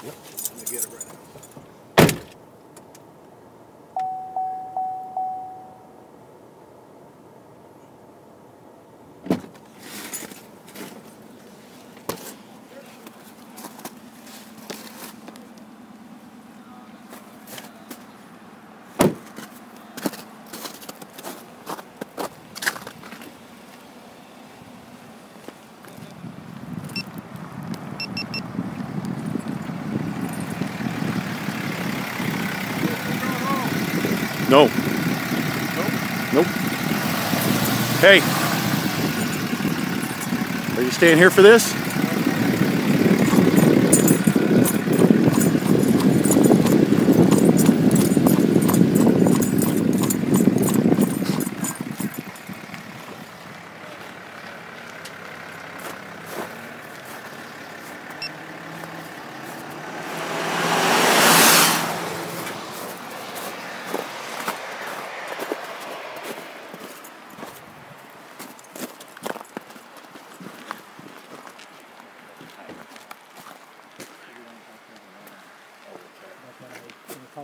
Yep. I'm gonna get it right now. No. Nope. Hey. Are you staying here for this?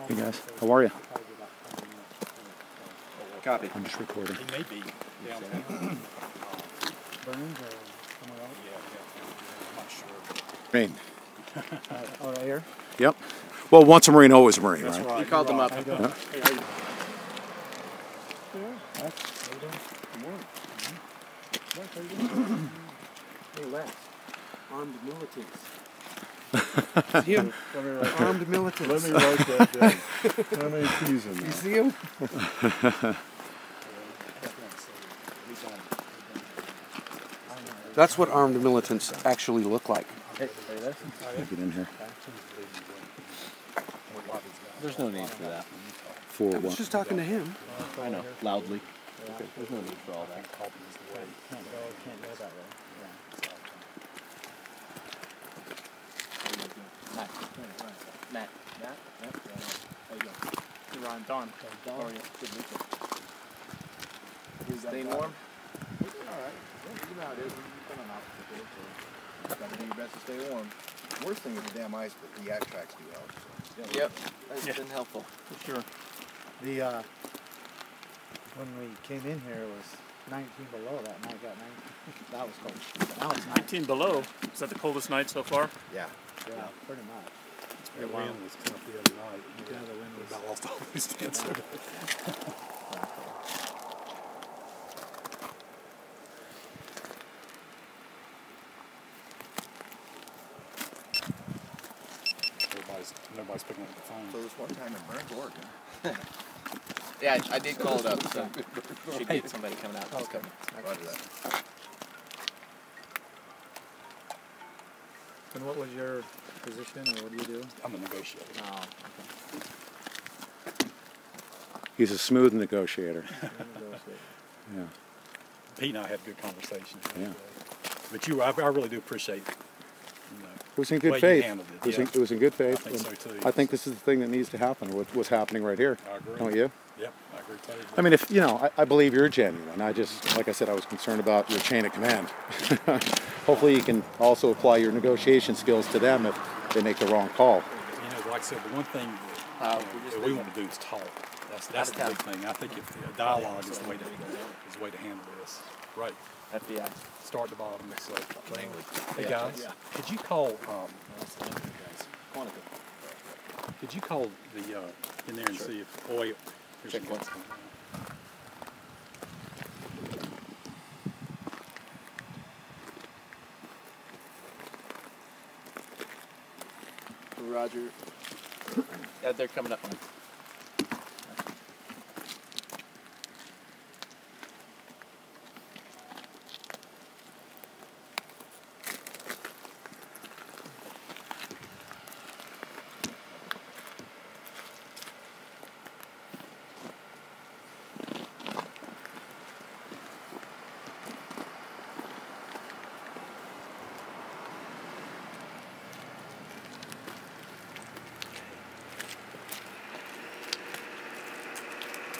Hey guys, how are you? Copy. I'm just recording. He may be down there. Burns or somewhere else? Yeah, I'm not sure. Marine. Right here? Yep. Well, once a Marine, always a Marine, That's right? right. You called them up. How you doing? Yeah. Hey, how you doing? How you doing? Good morning. Lex, how you doing? Hey, Les. Armed militants. Him. Armed militants. Let me write that down. How many T's in You there? see him? That's what armed militants actually look like. Hey, Les. Get in here. There's no need for that. For I was what? just talking to him. I know, loudly. There's no need for all that. Can't go that way. Matt. Matt. Matt? How you doing? Hey, Ron. Don. How are you? Good to meet you. Staying warm? Alright. You know how it is. You've been on opposite day, so you gotta do your best to stay warm. Worst thing is the damn ice, but the yak tracks do help. So. Yep. That's been helpful, for sure. The when we came in here, it was 19 below. That night got 19. That was cold. Now it's 19 below. Is that the coldest night so far? Yeah. Yeah, pretty much. The wind was tough the other night. Yeah, the wind was. About lost all these tents. Nobody's picking up the phone. So this one time in Burns, Oregon. Yeah, I did call it up, so should get somebody coming out. Okay. Roger that. And what was your position, or what do you do? I'm a negotiator. Oh, He's a smooth negotiator. okay. Yeah. Pete and I had a good conversation. Yeah. But I really do appreciate, you know, It was in the way good you faith. handled It was, it. it was in good faith. I think so too. I think this is the thing that needs to happen. What's happening right here? I agree. Don't you? Yep, I agree totally. I mean, if you know, I believe you're genuine. I just, like I said, I was concerned about your chain of command. Hopefully, you can also apply your negotiation skills to them if they make the wrong call. You know, like I said, the one thing that we want to do is talk. That's the big thing. I think if the dialogue is the way to handle this. Right. FBI. Start the bottom. So, hey guys, could you call? Could you call the in there and see if oil? Check once. Roger. Yeah, they're coming up.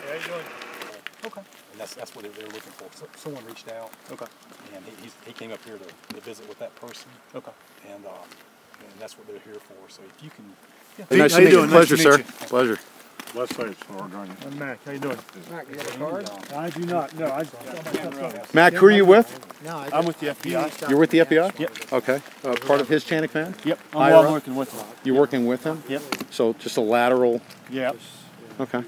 How you doing? Okay. And that's what they're looking for. So, someone reached out. Okay. And he came up here to visit with that person. Okay. And and that's what they're here for. So if you can, Hey, nice how to you meet you. doing? Pleasure, Nice to sir. meet you. Pleasure. West side's Oregon. I'm Mac. How you doing? Mac, you have a card? I do not. No, I. Mac, who are you with? No, I'm with the FBI. You're with the FBI? Yep. Okay. Part of his chain of command? Yep. Higher I'm up? working with him. You're working with him? Yep. So just a lateral. Yep. Okay.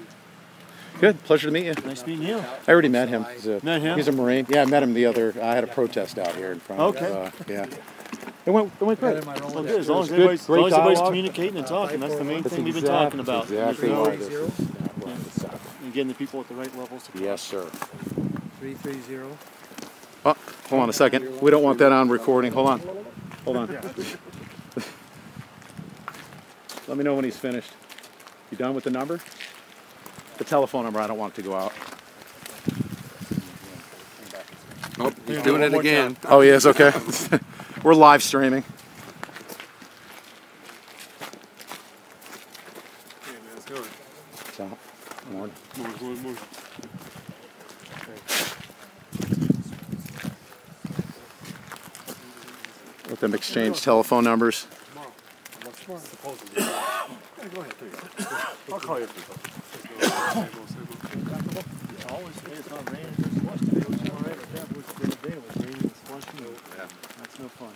Good. Pleasure to meet you. Nice meeting you. I already met him. Met him? He's a Marine. Yeah, I met him I had a protest out here in front Okay. of, yeah. It went great. Well, good. As long as Good, everybody's, great everybody's dialogue. communicating and talking, that's the main thing we've been talking about. Exactly why this is. And getting the people at the right levels. Yes, sir. 330. Oh, hold on a second. We don't want that on recording. Hold on. Hold on. Let me know when he's finished. You done with the number? The telephone number, I don't want it to go out. Oh, he's doing it again. Oh, he is? Okay. We're live streaming. So, morning. Let them exchange telephone numbers. I'll call you. Always say it's not raining, it's slush today. It was all right, but that was the other day. It was raining and slushing. Yeah. That's no fun.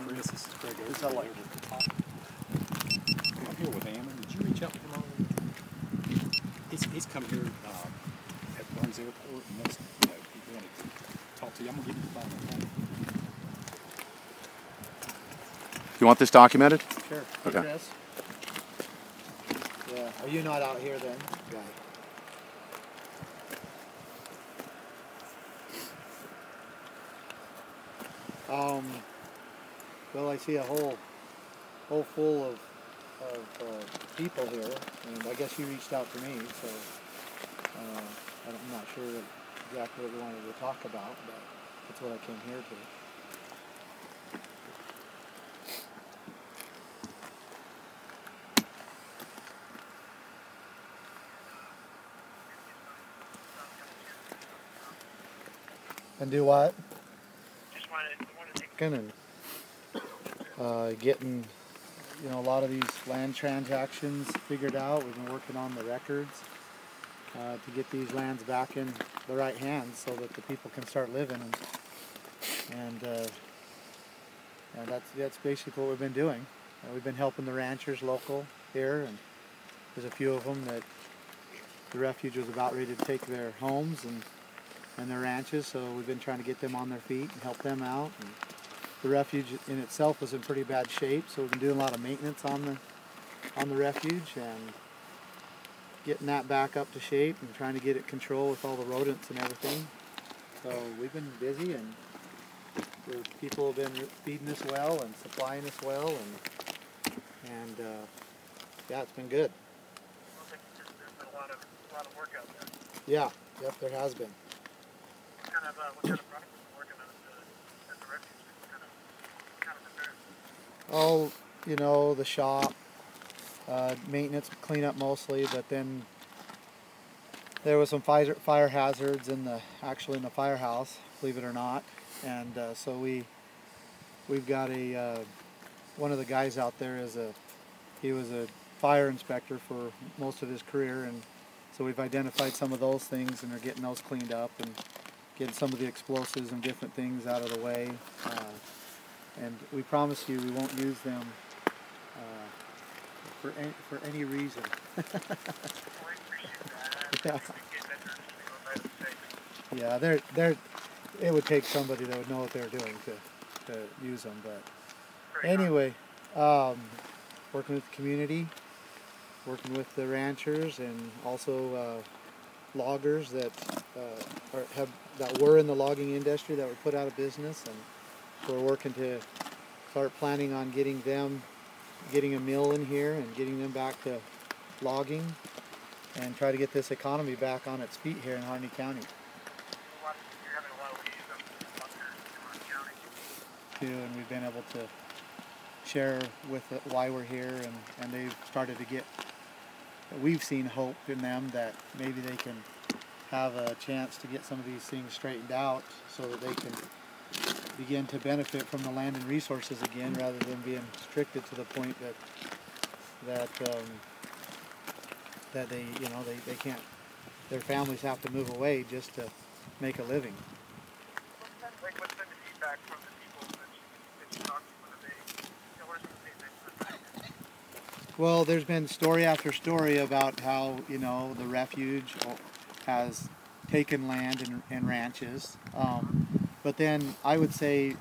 Chris, this is Greg. This I like. I'm here with Ammon. Did you reach out to him already? He's come here at Burns Airport, and that's, he wanted to talk to you. I'm gonna give you the phone. You want this documented? Sure. Okay. Chris? Yeah. Are you not out here then? Right. Well, I see a whole full of people here, and I guess you reached out to me, so I'm not sure exactly what we wanted to talk about, but that's what I came here to. And do what? Just wanted to take And getting, a lot of these land transactions figured out. We've been working on the records to get these lands back in the right hands so that the people can start living. And that's basically what we've been doing. We've been helping the ranchers local here, and there's a few of them that the refuge was about ready to take their homes and their ranches, so we've been trying to get them on their feet and help them out. And the refuge in itself was in pretty bad shape, so we've been doing a lot of maintenance on the refuge and getting that back up to shape and trying to get it control with all the rodents and everything. So we've been busy, and the people have been feeding us well and supplying us well, and yeah, it's been good. there's been a lot of work out there. Yeah, yep, there has been. What kind of product was you working on at the refuge? What kind of repairs? Oh, the shop, maintenance, cleanup mostly, but then there was some fire hazards in the firehouse, believe it or not, and so we've got one of the guys out there he was a fire inspector for most of his career, and so we've identified some of those things and are getting those cleaned up and getting some of the explosives and different things out of the way. And we promise you we won't use them for any reason. Yeah, it would take somebody that would know what they're doing to use them. But anyway, working with the community, working with the ranchers, and also loggers that were in the logging industry that were put out of business, and we're working to start planning on getting a mill in here and getting them back to logging and try to get this economy back on its feet here in Harney County. You're having a lot of leads up here in County. Too, and we've been able to share with why we're here, and they've started to get, we've seen hope in them that maybe they can have a chance to get some of these things straightened out so that they can begin to benefit from the land and resources again, rather than being restricted to the point that they, you know, they can't, their families have to move away just to make a living. Like, what's been the feedback from the people that you talk to? What are they, you know, what are some of the things they've said? Well, there's been story after story about how, you know, the refuge has taken land and ranches. But then I would say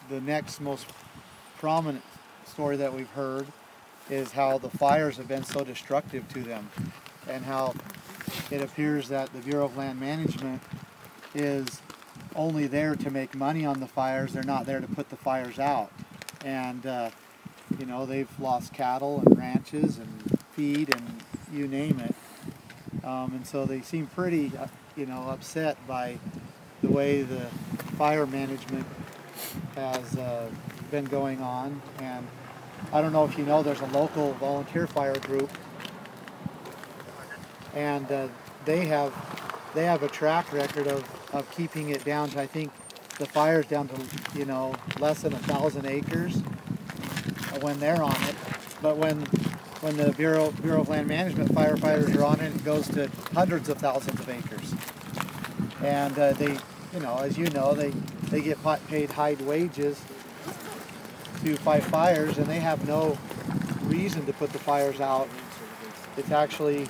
the next most prominent story that we've heard is how the fires have been so destructive to them, and how it appears that the Bureau of Land Management is only there to make money on the fires. They're not there to put the fires out. And you know, they've lost cattle and ranches and feed and you name it. And so they seem pretty, you know, upset by the way the fire management has been going on. And I don't know if you know, there's a local volunteer fire group, and they have a track record of keeping it down to, I think, the fire's down to, you know, less than 1,000 acres when they're on it. But when the Bureau of Land Management firefighters are on it, it goes to hundreds of thousands of acres. And they, you know, as you know, they get paid high wages to fight fires, and they have no reason to put the fires out. It's actually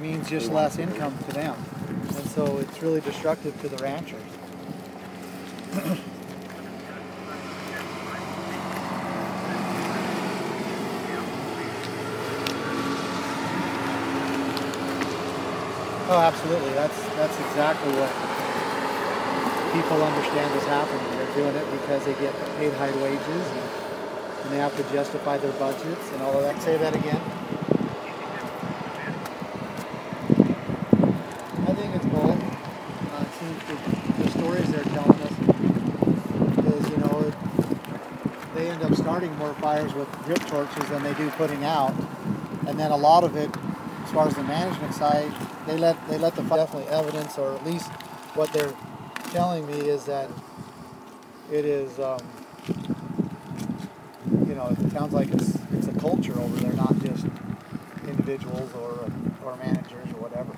means just less income to them, and so it's really destructive to the ranchers. Oh, absolutely. That's exactly what people understand is happening. They're doing it because they get paid high wages, and they have to justify their budgets and all of that. Say that again. I think it's both. It seems the stories they're telling us is, you know, they end up starting more fires with drip torches than they do putting out, and then a lot of it, as far as the management side, they let the fire, definitely evidence, or at least what they're telling me is that it is, you know, it sounds like it's a culture over there, not just individuals or managers or whatever.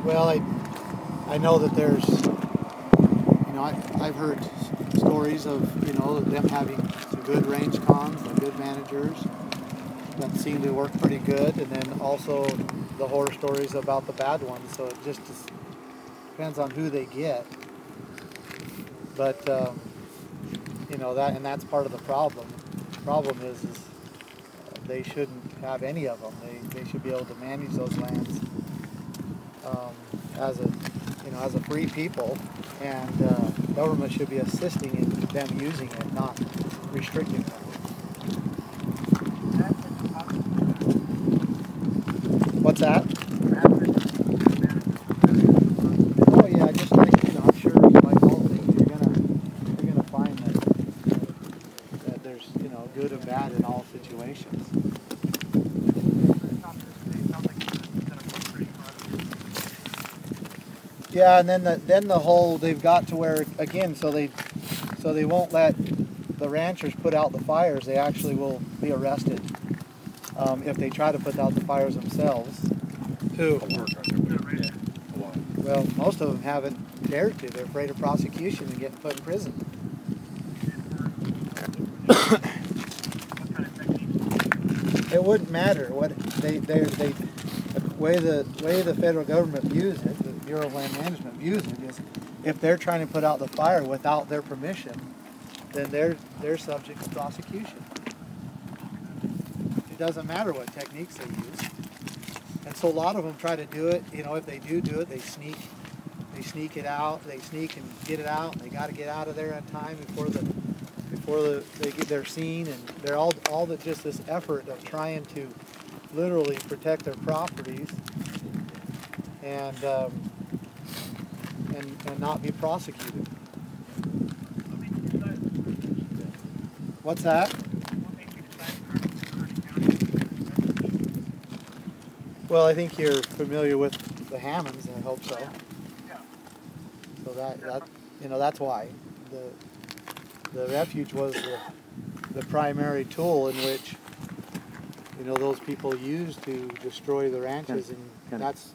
Well, I know that there's, you know, I've heard stories of, you know, them having some good range cons and good managers that seem to work pretty good, and then also the horror stories about the bad ones. So it just depends on who they get. But you know, that's part of the problem. The problem is they shouldn't have any of them. They should be able to manage those lands as a free people, and government should be assisting in them using it, not restricting them. What's that? Oh yeah, just like, you know, I'm sure, like all things, you're gonna find that there's, you know, good and bad in all situations. Yeah, and then the whole, they've got to where, again, so they won't let the ranchers put out the fires. They actually will be arrested if they try to put out the fires themselves. Who? Well, most of them haven't dared to. They're afraid of prosecution and getting put in prison. It wouldn't matter what the way the federal government views it, the Bureau of Land Management views it, is if they're trying to put out the fire without their permission, then they're subject to prosecution. It doesn't matter what techniques they use. And so a lot of them try to do it, you know, if they do it, they sneak it out, they sneak and get it out, and they got to get out of there on time before they're seen, and they're all just this effort of trying to literally protect their properties and not be prosecuted. What's that? Well, I think you're familiar with the Hammonds, I hope so. So that you know, that's why the refuge was the primary tool in which, you know, those people used to destroy the ranches, and that's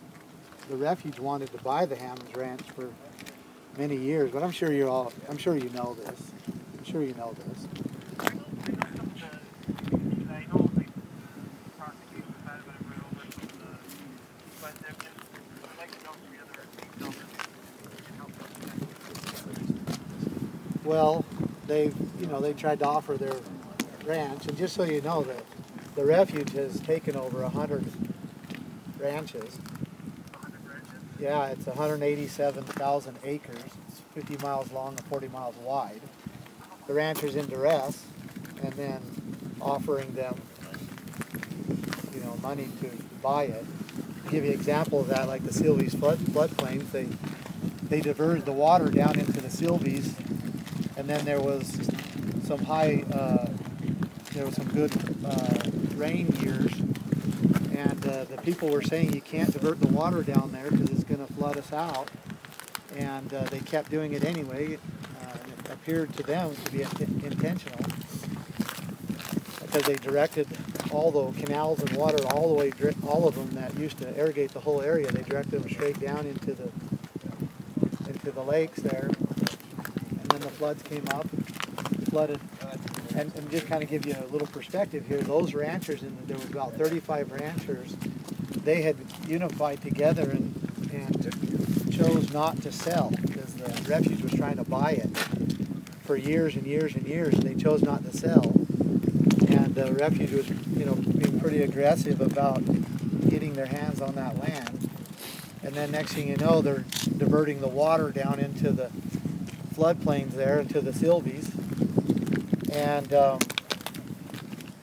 the refuge wanted to buy the Hammonds Ranch for many years. But I'm sure you know this. I'm sure you know this. Well, they tried to offer their ranch, and just so you know, that the refuge has taken over 100 ranches. Yeah, it's 187,000 acres. It's 50 miles long and 40 miles wide. The rancher's in duress, and then offering them, you know, money to buy it. To give you an example of that, like the Silvies floodplains, they diverted the water down into the Silvies, and then there was some good rain years, and the people were saying you can't divert the water down there because it's going to flood us out, and they kept doing it anyway. It appeared to them to be intentional, because they directed all the canals and water all the way, all of them that used to irrigate the whole area, they directed them straight down into the lakes there. And then the floods came up, flooded. And just kind of give you a little perspective here, those ranchers, there was about 35 ranchers, they had unified together and chose not to sell, because the refuge was trying to buy it for years and years and years, and they chose not to sell. And the refuge was, you know, being pretty aggressive about getting their hands on that land. And then next thing you know, they're diverting the water down into the floodplains there, into the Silvies.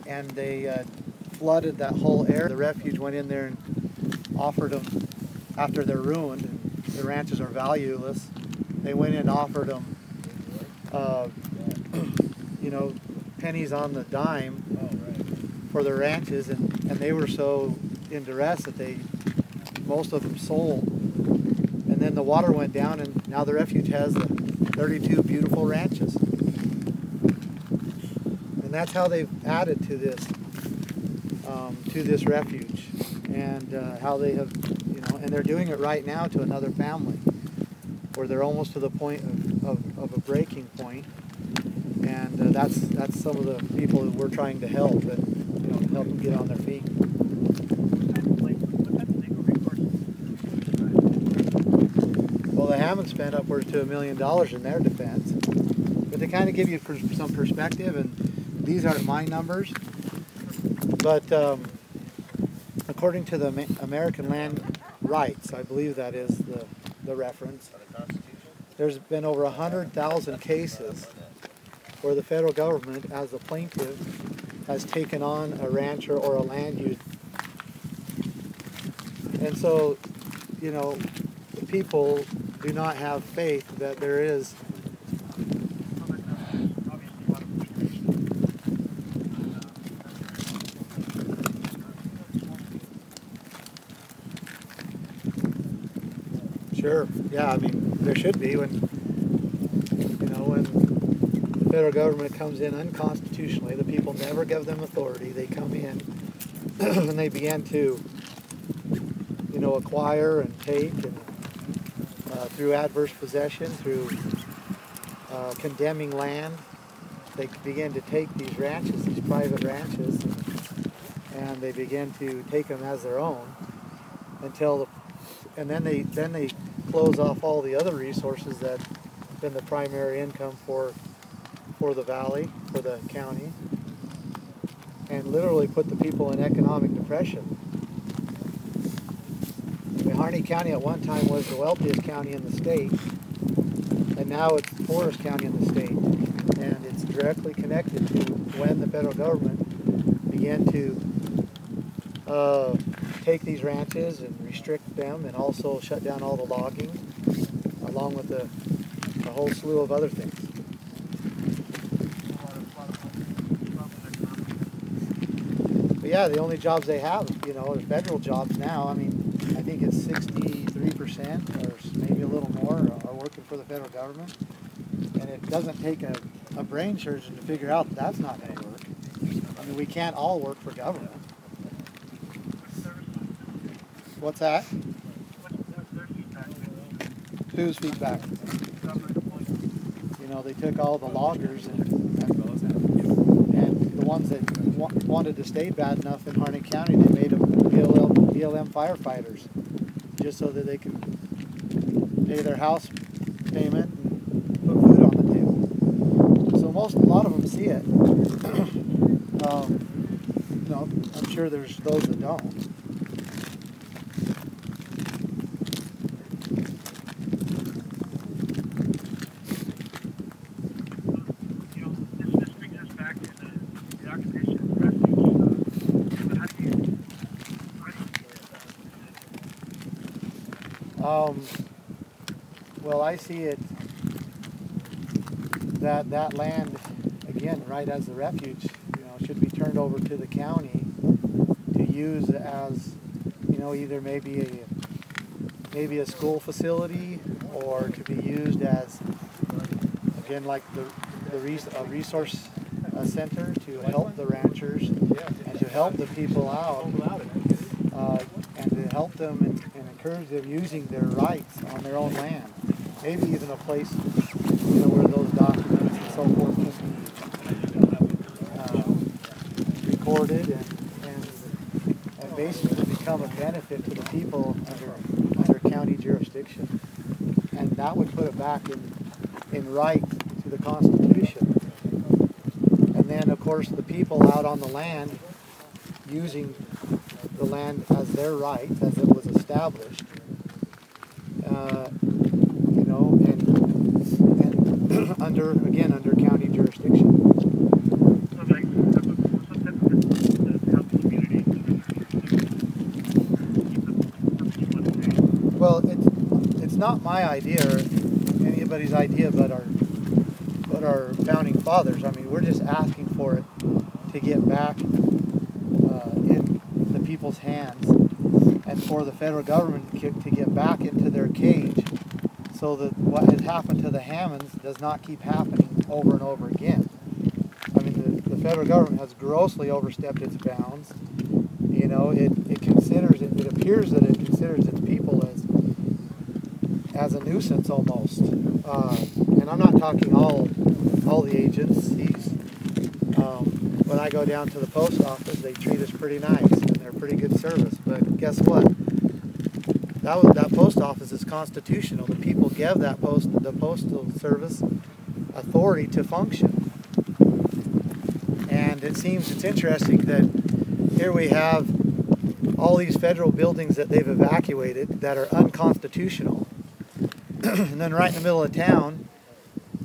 And they flooded that whole area. The refuge went in there and offered them, after they're ruined and the ranches are valueless, they went in and offered them, you know, pennies on the dime for their ranches, and they were so in duress that most of them sold. And then the water went down, and now the refuge has 32 beautiful ranches. And that's how they've added to this refuge, and how they have, you know, and they're doing it right now to another family, where they're almost to the point of a breaking point. And that's some of the people that we're trying to help, and, you know, help them get on their feet. Well, the Hammonds spent upwards to $1 million in their defense, but to kind of give you some perspective, and these aren't my numbers, but according to the American Land Rights, I believe that is the reference, there's been over 100,000 cases where the federal government, as the plaintiff, has taken on a rancher or a land use. And so, you know, the people do not have faith that there is Sure. Yeah, I mean, there should be when the federal government comes in unconstitutionally, the people never give them authority. They come in and they begin to, you know, acquire and take, and through adverse possession, through condemning land, they begin to take these ranches, these private ranches, and they begin to take them as their own and then they close off all the other resources that have been the primary income for the valley, for the county, and literally put the people in economic depression. I mean, Harney County at one time was the wealthiest county in the state, and now it's the poorest county in the state, and it's directly connected to when the federal government began to take these ranches and restrict them, and also shut down all the logging, along with a whole slew of other things. But yeah, the only jobs they have, you know, are federal jobs now. I mean, I think it's 63% or maybe a little more are working for the federal government. And it doesn't take a brain surgeon to figure out that that's not going to work. I mean, we can't all work for government. What's that? Whose feedback? You know, they took all the loggers and the ones that wanted to stay bad enough in Harnett County, they made them BLM firefighters just so that they could pay their house payment and put food on the table. So a lot of them see it. You know, I'm sure there's those that don't. Well, I see it that land, again, right as the refuge, you know, should be turned over to the county to use as, you know, either maybe a school facility or to be used as, again, like a resource center to help the ranchers and to help the people out and to help them and encourage them using their rights on their own land. Maybe even a place, you know, where those documents and so forth can be recorded and basically become a benefit to the people under county jurisdiction. And that would put it back in right to the Constitution. And then, of course, the people out on the land using the land as their right, as it was established, you know, and under county jurisdiction. Well, it's not my idea or anybody's idea but our founding fathers. I mean, we're just asking for it to get back in the people's hands and for the federal government to get back into their cage so that what has happened to the Hammonds does not keep happening over and over again. I mean, the federal government has grossly overstepped its bounds. You know, it appears that it considers its people as a nuisance almost. And I'm not talking all the agencies. When I go down to the post office, they treat us pretty nice and they're pretty good service. But guess what? That post office is constitutional. The people give the postal service authority to function. And it's interesting that here we have all these federal buildings that they've evacuated that are unconstitutional. And then right in the middle of town,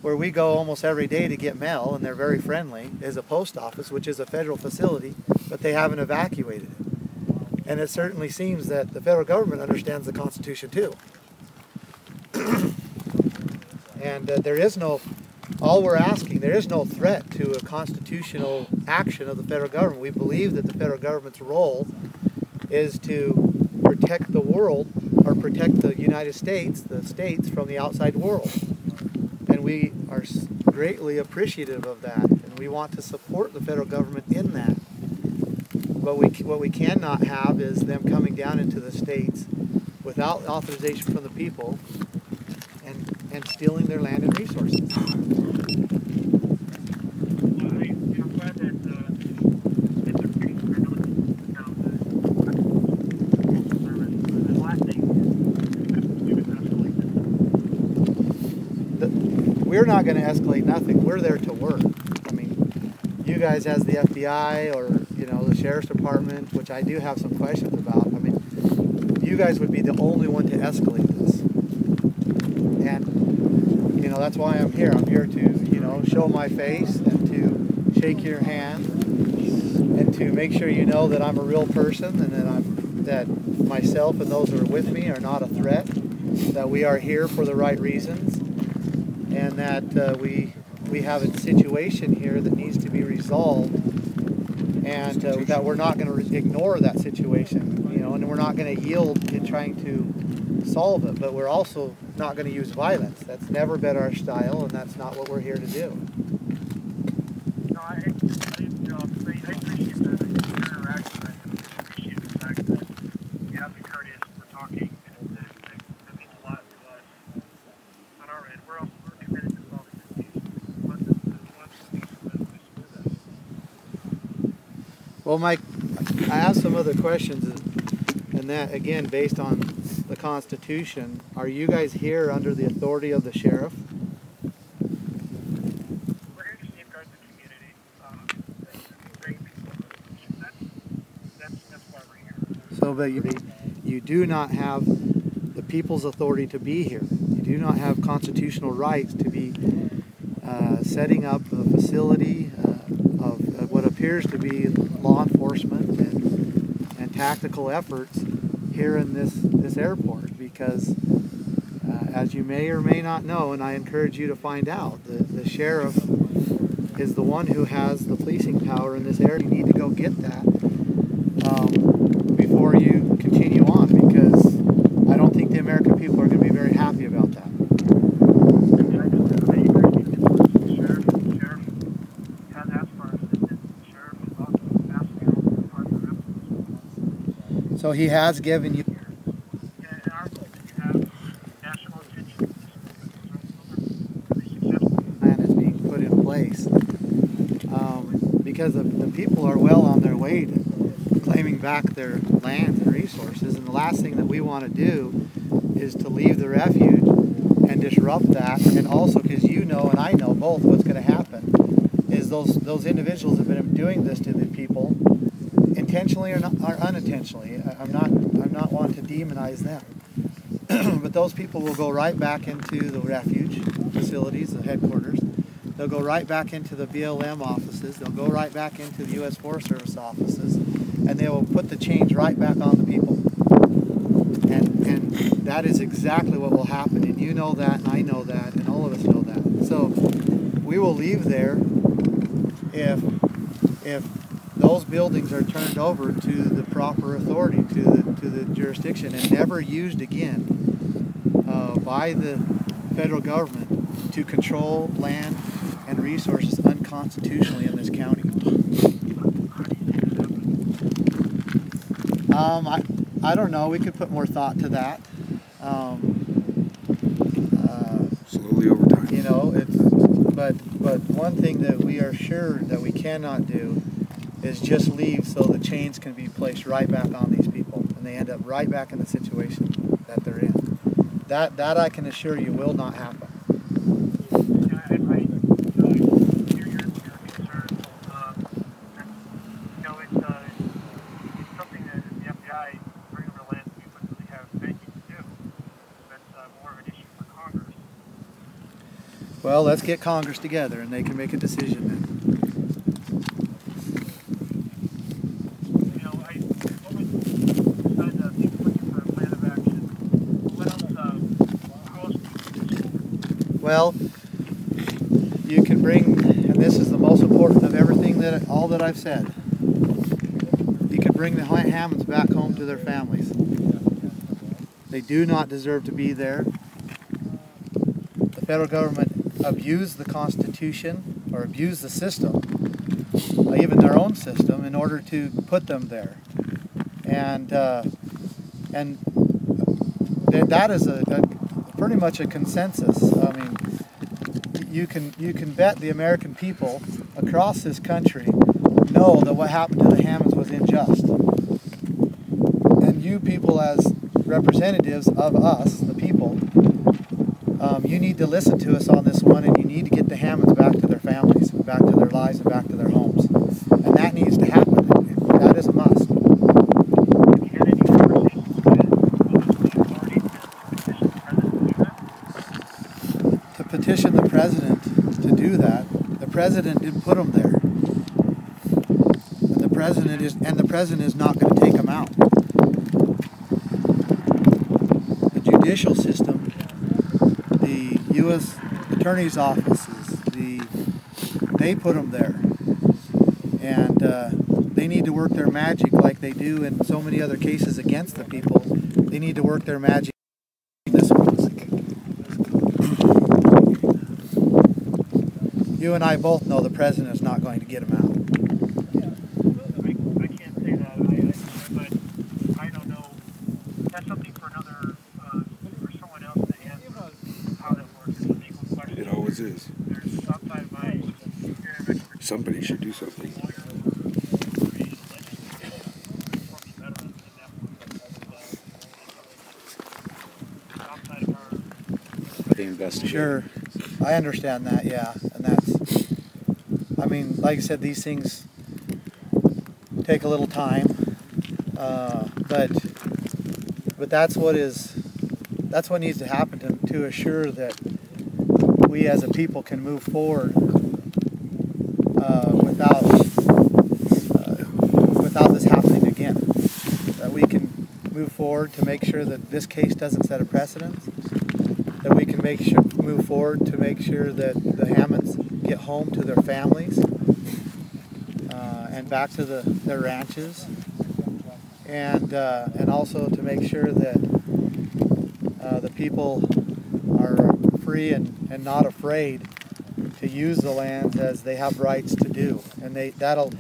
where we go almost every day to get mail, and they're very friendly, is a post office, which is a federal facility, but they haven't evacuated it. And it certainly seems that the federal government understands the Constitution too. And all we're asking, there is no threat to a constitutional action of the federal government. We believe that the federal government's role is to protect the world, or protect the United States, the states, from the outside world. And we are greatly appreciative of that, and we want to support the federal government in that. But what we cannot have is them coming down into the states without authorization from the people and stealing their land and resources. I'm glad that it's a pretty the last thing we're not going to escalate nothing. We're there to work. I mean, you guys as the FBI or, you know, the Sheriff's Department, which I do have some questions about, I mean, you guys would be the only one to escalate this. And, you know, that's why I'm here. I'm here to, you know, show my face and to shake your hand and to make sure you know that I'm a real person and that myself and those that are with me are not a threat, that we are here for the right reasons, and that we have a situation here that needs to be resolved, and that we're not going to ignore that situation, you know, and we're not going to yield in trying to solve it, but we're also not going to use violence. That's never been our style, and that's not what we're here to do. No, I appreciate the interaction. I appreciate the fact that you have been courteous for talking, and that means a lot to us on our end. We're committed to solving this case. We want this to be. Well, Mike, I have some other questions, and that, again, based on the Constitution, are you guys here under the authority of the sheriff? We're here to safeguard the community. That's why we're here. So, but you do not have the people's authority to be here. You do not have constitutional rights to be setting up a facility of what appears to be law enforcement and tactical efforts here in this airport, because as you may or may not know, and I encourage you to find out, the sheriff is the one who has the policing power in this area. You need to go get that before you continue on, because I don't think the American people are going to be very happy about that. So he has given you. Plan is being put in place because the people are well on their way to claiming back their lands and resources, and the last thing that we want to do is to leave the refuge and disrupt that. And also, because you know and I know both, what's going to happen is those individuals have been doing this to the people, intentionally or unintentionally. I'm not wanting to demonize them, but those people will go right back into the refuge facilities, the headquarters. They'll go right back into the BLM offices. They'll go right back into the U.S. Forest Service offices, and they will put the change right back on the people. And that is exactly what will happen. And you know that, and I know that, and all of us know that. So we will leave there if those buildings are turned over to the proper authority, to the jurisdiction, and never used again by the federal government to control land and resources unconstitutionally in this county. I don't know. We could put more thought to that. Slowly over time. You know, but one thing that we are sure that we cannot do is just leave so the chains can be placed right back on these people, and they end up right back in the situation that they're in. That I can assure you will not happen. Well, let's get Congress together and they can make a decision then. You know, what would besides people looking for a plan of action, what else? Well, you can bring, and this is the most important of everything all that I've said. You can bring the Hammonds back home to their families. They do not deserve to be there. The federal government abused the Constitution, or abused the system, even their own system, in order to put them there. And that is pretty much a consensus. I mean, you can bet the American people across this country know that what happened to the Hammonds was unjust. And you people, as representatives of us, the people, you need to listen to us on this one, and you need to get the Hammonds back to their families, back to their lives, and back to their homes. And that needs to happen. That is a must. To petition the president to do that, the president didn't put them there. And the president is not going to take them out. The judicial system, the U.S. Attorney's offices, they put them there. And they need to work their magic like they do in so many other cases against the people. They need to work their magic in this one. You and I both know the president is not going to get him out. I can't say that, but I don't know. That's something for another, for someone else to answer how that works. It's a legal question. It always is. There's outside of my area of expertise. Somebody should do something. The investigator. Sure, I understand that, yeah, and that's, I mean, like I said, these things take a little time, but that's what needs to happen to assure that we as a people can move forward without this happening again. That we can move forward to make sure that this case doesn't set a precedent. That we can move forward to make sure that the Hammonds get home to their families and back to their ranches, and also to make sure that the people are free and not afraid to use the land as they have rights to do, and that'll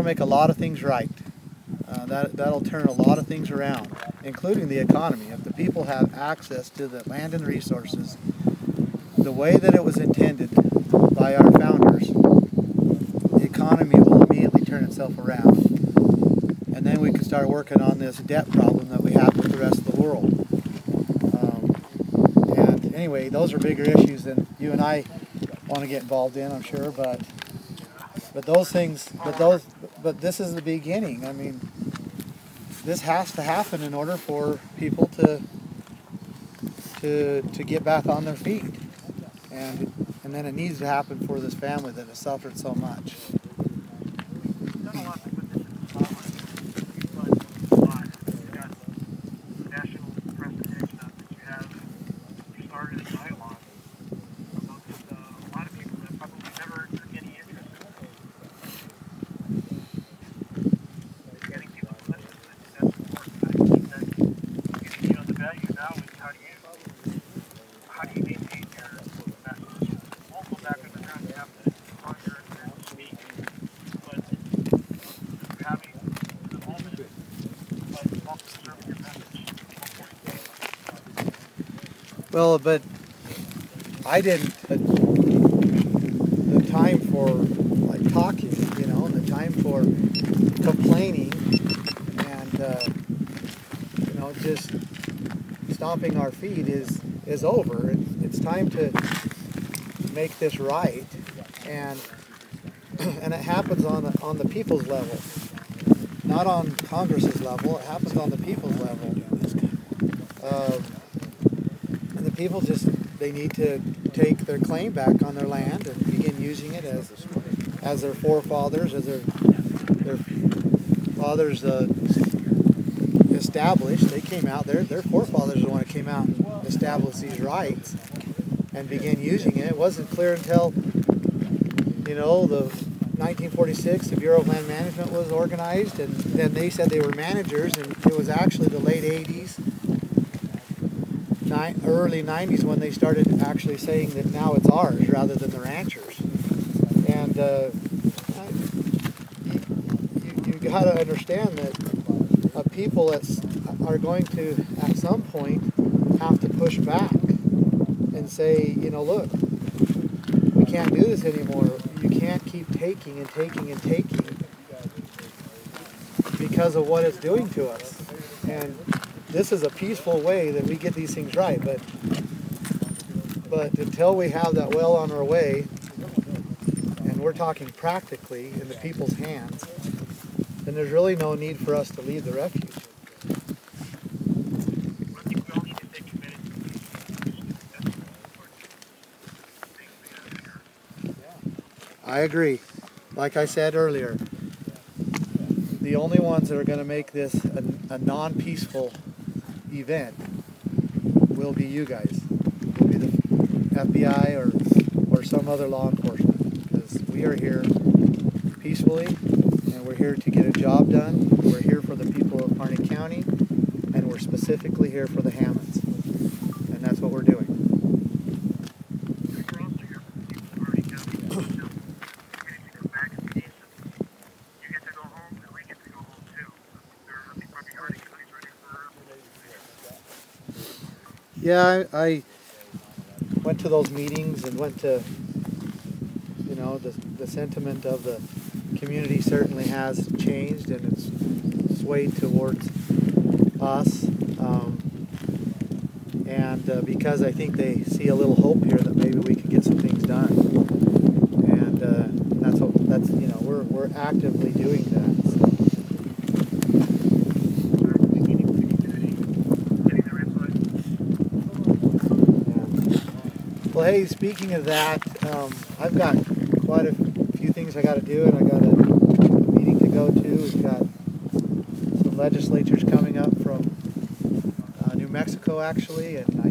make a lot of things right. That'll turn a lot of things around, including the economy. If the people have access to the land and resources the way that it was intended by our founders, the economy will immediately turn itself around. And then we can start working on this debt problem that we have with the rest of the world. And anyway, those are bigger issues than you and I want to get involved in, I'm sure, but those things, but this is the beginning. I mean, this has to happen in order for people to get back on their feet, and then it needs to happen for this family that has suffered so much. Well, but I didn't, the time for like talking, you know, and the time for complaining and, you know, just stomping our feet is over. It's time to make this right, and it happens on the people's level, not on Congress's level. It happens on the people's level. And the people they need to take their claim back on their land and begin using it as their forefathers, as their fathers established. They came out, their forefathers are the one who came out and established these rights and began using it. It wasn't clear until, you know, the 1946, the Bureau of Land Management was organized, and then they said they were managers, and it was actually the late 80s, early 90s when they started actually saying that now it's ours rather than the ranchers. And you got to understand that people are going to at some point have to push back and say, you know, look, we can't do this anymore. You can't keep taking and taking and taking because of what it's doing to us. And this is a peaceful way that we get these things right, but until we have that well on our way, and we're talking practically in the people's hands, then there's really no need for us to leave the refuge. I agree. Like I said earlier, the only ones that are going to make this a non-peaceful event will be you guys. Will be the FBI or some other law enforcement, because we we are here peacefully, and we're here to get a job done. We're here for the people of Harney County, and we're specifically here for the Hammonds, and that's what we're doing. We're also here for the people of Harney County. You get to go back and peace, and you get to go home, and we get to go home too. I think probably Harney County's ready for. Yeah, I went to those meetings and went to, you know, the sentiment of the community certainly has changed, and it's swayed towards us. Because I think they see a little hope here that maybe we can get some things done, and that's you know, we're actively doing that. So. Well, hey, speaking of that, I've got quite a few things I got to do, and I got a meeting to go to. We've got some legislatures coming up from New Mexico, actually, and I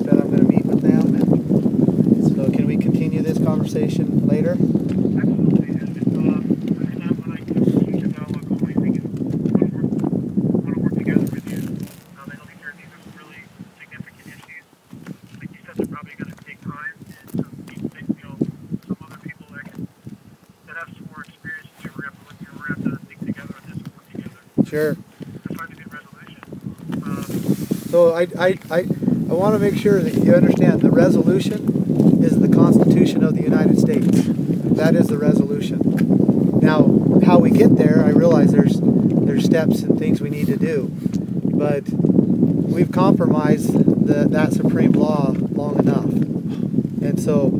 said I'm going to meet with them. And so, can we continue this conversation later? Absolutely. And when I come to you about what we want to work together with you. I know these are some really significant issues. Like you said, they're probably going to take time, and some other people that have some more experience too. We're going to have to think together on this and work together. Sure. To find a good resolution. So I want to make sure that you understand the resolution is the Constitution of the United States. That is the resolution. Now, how we get there, I realize there's steps and things we need to do, but we've compromised that supreme law long enough. And so,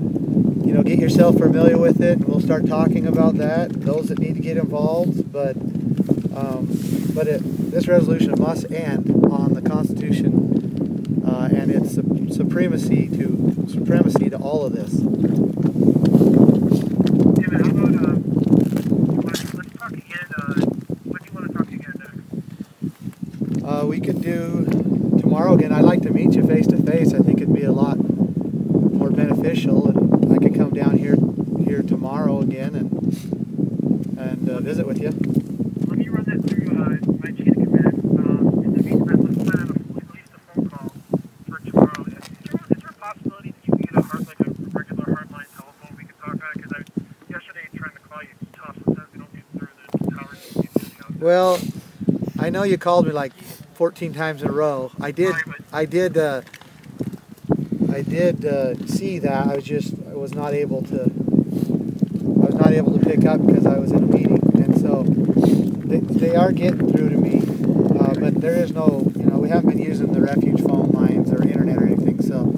you know, get yourself familiar with it, and we'll start talking about that. Those that need to get involved, but this resolution must end on the Constitution and its supremacy to all of this. David, how about let's talk again. When do you want to talk again? We could do tomorrow again. I'd like to meet you face to face. I think it'd be a lot more beneficial, and I could come down here tomorrow again and visit with you. Let me run that through my chain of command. In the meantime, let's plan on at least a phone call for tomorrow. Is there a possibility that you can get a regular hardline telephone we can talk on? Because yesterday trying to call you, it's tough. Sometimes we don't get through the towers. Well, I know you called me like 14 times in a row. I did see that. I was not able to pick up because I was in a meeting, and so they are getting through to me. But there is no, you know, we haven't been using the refuge phone lines or internet or anything, so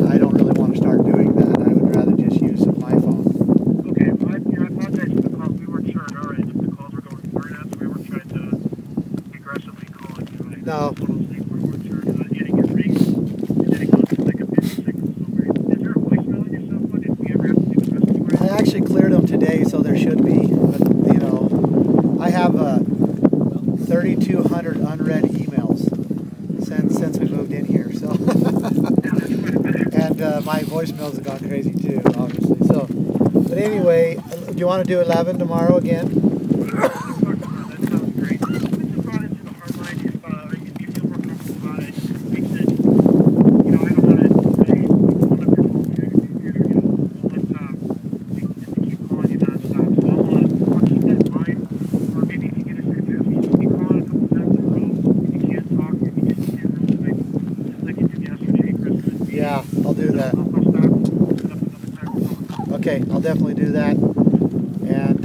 I don't really want to start doing that. I would rather just use my phone. Okay, well, I apologize for the calls. We weren't sure on our end if the calls were going through or not, so we weren't trying to aggressively call you. No. We weren't sure getting your ring, and then it goes like a busy signal somewhere. Is there a voicemail on your cell phone if we ever have to leave a message for I you? actually cleared them today, so there should be. But, you know, I have 3,200 unread emails since we moved in here. So, and my voicemails have gone crazy too, obviously. So, but anyway, do you want to do 11 tomorrow again? That sounds great. Let's just run into the hardline if you feel more comfortable about it. It makes it, you know, I don't want to hold up your phone here, you know, so let's keep calling you nonstop. So I'll keep that in mind, or maybe if you get a second, if you keep calling a couple times in a row, if you can't talk, maybe just do real quick, just like you did yesterday, Christmas. Yeah, I'll do that. I'll stop, set up another time. Okay, I'll definitely do that, and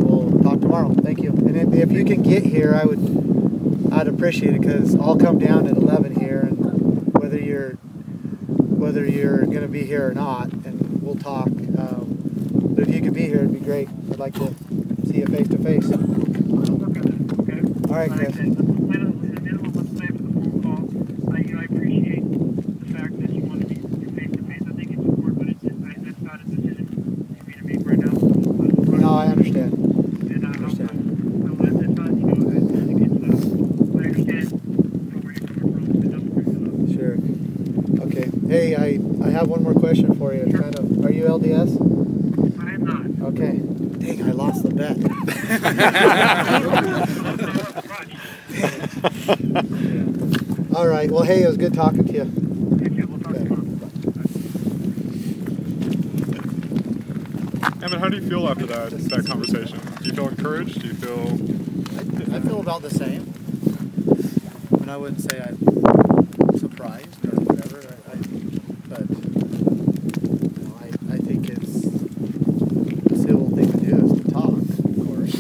we'll talk tomorrow. Thank you. And if you can get here, I'd appreciate it, because I'll come down at 11 here, and whether you're going to be here or not, and we'll talk. But if you could be here, it'd be great. I'd like to see you face to face. Okay. All right, Chris. Let's plan for the phone call. I appreciate the fact that you want to be face to face. I think it's important, but that's not a decision for me to make right now. No, I understand. And I understand. It's not, you know, I think it's, I understand where you're coming from. It doesn't bring it up. Sure. Okay. Hey, I have one more question for you. Kind of, are you LDS? I am not. Okay. Dang, I lost the bet. All right. Well, hey, it was good talking to you. We'll talk tomorrow. Evan, how do you feel after that conversation? Do you feel encouraged? Do you feel... I feel about the same. I mean, I wouldn't say I'm surprised or whatever, but you know, I think it's the civil thing to do is to talk, of course.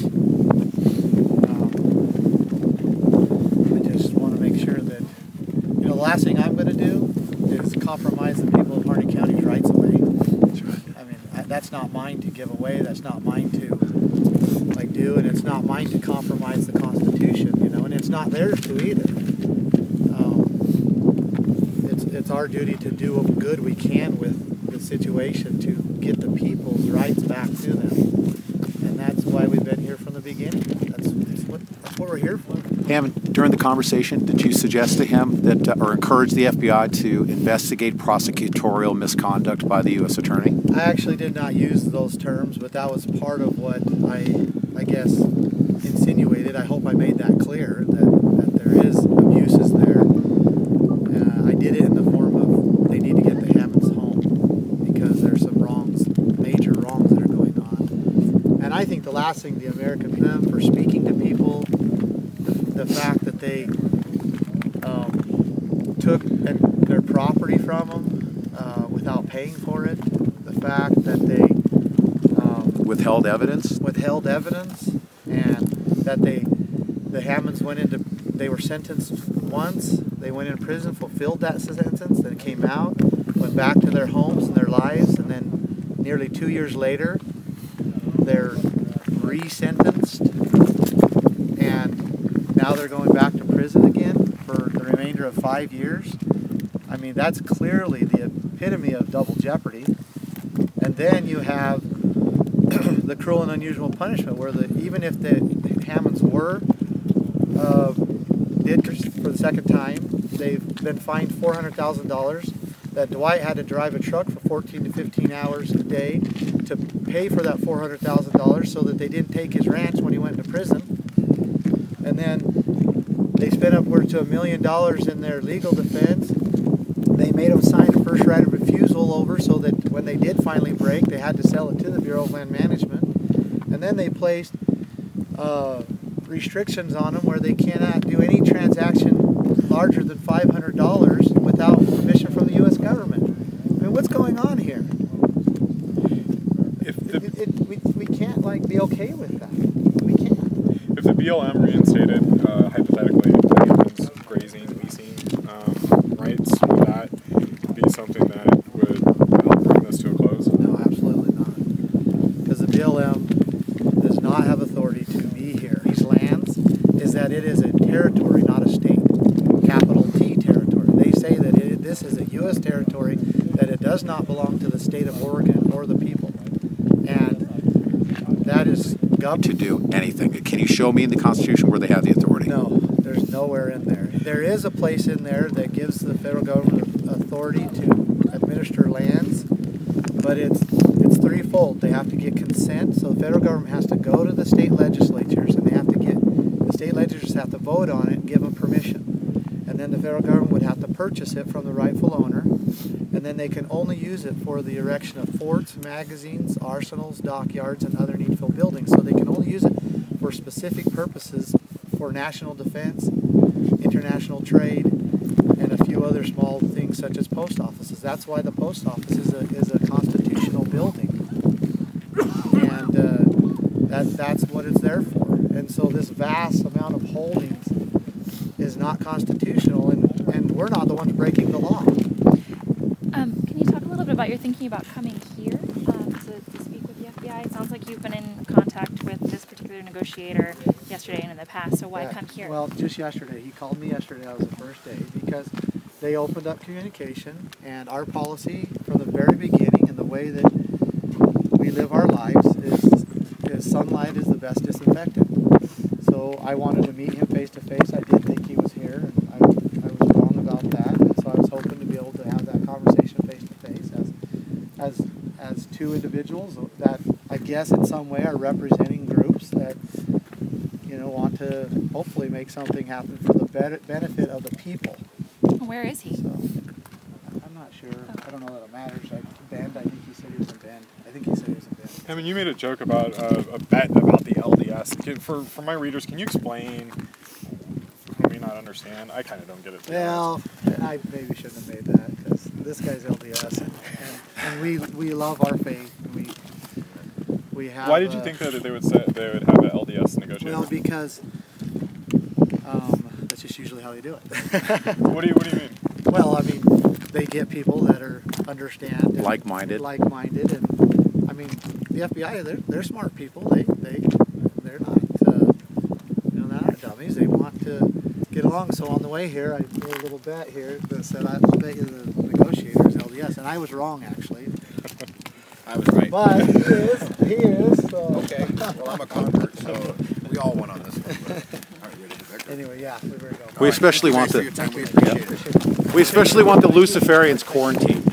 I just want to make sure that, you know, the last thing I'm going to do is compromise the people of Harney County's rights away. That's right. I mean, that's not mine to give away. That's not mine to do, and it's not mine to compromise the Constitution, you know, and it's not theirs to either. It's our duty to do what good we can with the situation to get the people's rights back to them, and that's why we've been here from the beginning. That's what we're here for. Hammond, during the conversation, did you suggest to him that, or encourage the FBI to investigate prosecutorial misconduct by the U.S. Attorney? I actually did not use those terms, but that was part of what I guess, insinuated. I hope I made that clear, that there is abuses there. I did it in the form of they need to get the Hammonds home because there's some wrongs, major wrongs that are going on. And I think the last thing the American them for speaking to people, the fact that they took their property from them without paying for it, the fact that they withheld evidence, and that the Hammonds they were sentenced once, they went in prison, fulfilled that sentence, then came out, went back to their homes and their lives, and then nearly 2 years later, they're re-sentenced, and now they're going back to prison again for the remainder of 5 years. I mean, that's clearly the epitome of double jeopardy. And then you have the cruel and unusual punishment, where even if the Hammonds were did for the second time, they've been fined $400,000. That Dwight had to drive a truck for 14 to 15 hours a day to pay for that $400,000 so that they didn't take his ranch when he went into prison. And then they spent upwards to $1 million in their legal defense. They made them sign a first right of refusal over so that when they did finally break, they had to sell it to the Bureau of Land Management. And then they placed restrictions on them where they cannot do any transaction larger than $500 without permission from the U.S. government. I mean, what's going on here? We can't be okay with that. We can't. If the BLM reinstated hypothetically Hammonds grazing, leasing rights, would that be something that would help bring this to a close? No, absolutely not. Because the BLM does not have authority to be here. These lands is that it is a territory, not a state. Capital T territory. They say that this is a U.S. territory, that it does not belong to the state of Oregon or the people. And that is to do anything. Can you show me in the Constitution where they have the authority? No, there's nowhere in there. There is a place in there that gives the federal government authority to administer lands, but it's threefold. They have to get consent, so the federal government has to go to the state legislatures, and the state legislatures have to vote on it and give them permission. And then the federal government would have to purchase it from the rightful owner, and then they can only use it for the erection of forts, magazines, arsenals, dockyards, and other needful buildings. So they can only use it for specific purposes for national defense, international trade, and a few other small things such as post offices. That's why the post office is a constitutional building, and that's what it's there for. And so this vast amount of holdings is not constitutional, and we're not the ones breaking the law. Can you talk a little bit about your thinking about coming here to speak with the FBI? It sounds like you've been in contact with this particular negotiator yesterday and in the past, so why come here? Well, just yesterday. He called me yesterday. That was the first day, because they opened up communication, and our policy from the very beginning and the way that we live our lives is sunlight is the best disinfectant. So I wanted to meet him face to face. I did think he was here, and I was wrong about that, and so I was hoping to be able to have that conversation two individuals that I guess in some way are representing groups that, you know, want to hopefully make something happen for the benefit of the people. Where is he? So, I'm not sure. I don't know that it matters. Bend, I think he said he was in Bend. I think he said he was in Bend. I mean, you made a joke about a bet about the LDS. For my readers, can you explain, who may not understand? I kind of don't get it. Well, I maybe shouldn't have made that, because this guy's LDS, and we love our faith. We have. Why did you think that they would say they would have an LDS negotiator? Well, because that's just usually how they do it. What do you mean? Well, I mean, they get people that are understand, Like-minded, and I mean, the FBI, they're smart people. They're not they're not dummies. They want to get along. So on the way here, I made a little bet here that said I'll bet you the negotiator is LDS, and I was wrong actually. I was right. But he is. So. Okay. Well, I'm a convert, so we all won on this one. But, all right, ready to Victor? Anyway, yeah, we better go. We especially want Thanks for your time. We appreciate it. we especially want the Luciferians quarantined.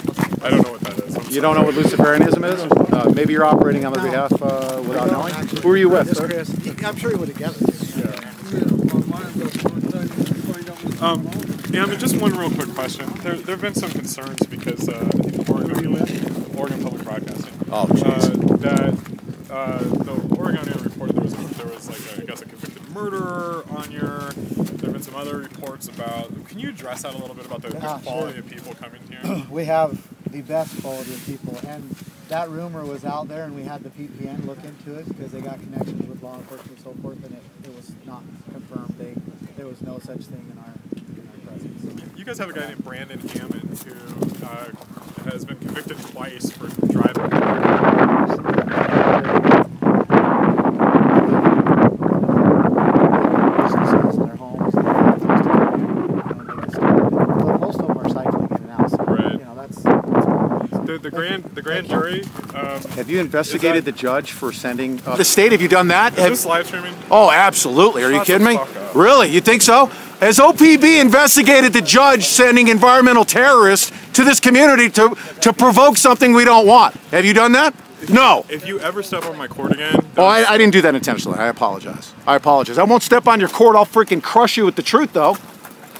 I don't know what that is. You don't know what Luciferianism is? Maybe you're operating on their behalf without knowing? Who are you with? I'm sure he would have guessed it. Yeah, I mean, just one real quick question. There have been some concerns because I think Oregon Public Broadcasting. Oh, jeez. That the Oregonian reported there was like I guess a convicted murderer on your. There have been some other reports about. Can you address that a little bit about the quality of people coming here? We have the best quality of people, and that rumor was out there, and we had the PPN look into it because they got connections with law enforcement and so forth, and it was not confirmed. There was no such thing in our presence. You guys have a guy named Brandon Hammond who has been convicted twice for driving. Their homes, but most of them are cycling in and out. So, right. You know, that's the grand jury. Have you investigated the judge for sending the state? Have you done that? Is this live streaming? Oh, absolutely. Are you Shut kidding the me? fuck up. Really? You think so? Has OPB investigated the judge sending environmental terrorists to this community to provoke something we don't want? Have you done that? No. If you ever step on my court again... Oh, I didn't do that intentionally. I apologize. I won't step on your court. I'll freaking crush you with the truth, though.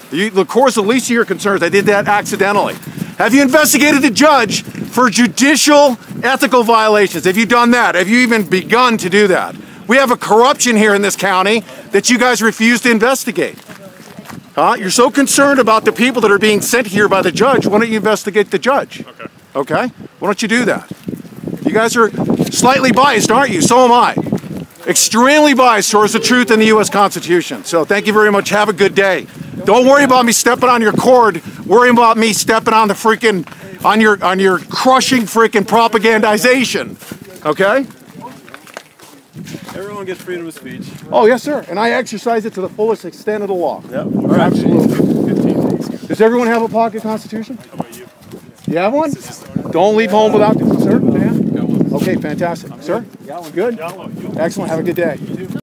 The court's the least of your concerns. I did that accidentally. Have you investigated the judge for judicial ethical violations? Have you done that? Have you even begun to do that? We have a corruption here in this county that you guys refuse to investigate. You're so concerned about the people that are being sent here by the judge. Why don't you investigate the judge? Okay. Okay? Why don't you do that? You guys are slightly biased, aren't you? So am I. Extremely biased towards the truth in the U.S. Constitution. So thank you very much. Have a good day. Don't worry about me stepping on your cord. Worry about me stepping on the freaking, on your crushing freaking propagandization. Okay? Everyone gets freedom of speech. Oh, yes, sir. And I exercise it to the fullest extent of the law. Yep. Absolutely. Does everyone have a pocket constitution? How about you? You have one? Don't leave home without it, sir. Okay, fantastic. Sir? Good? Excellent. Have a good day.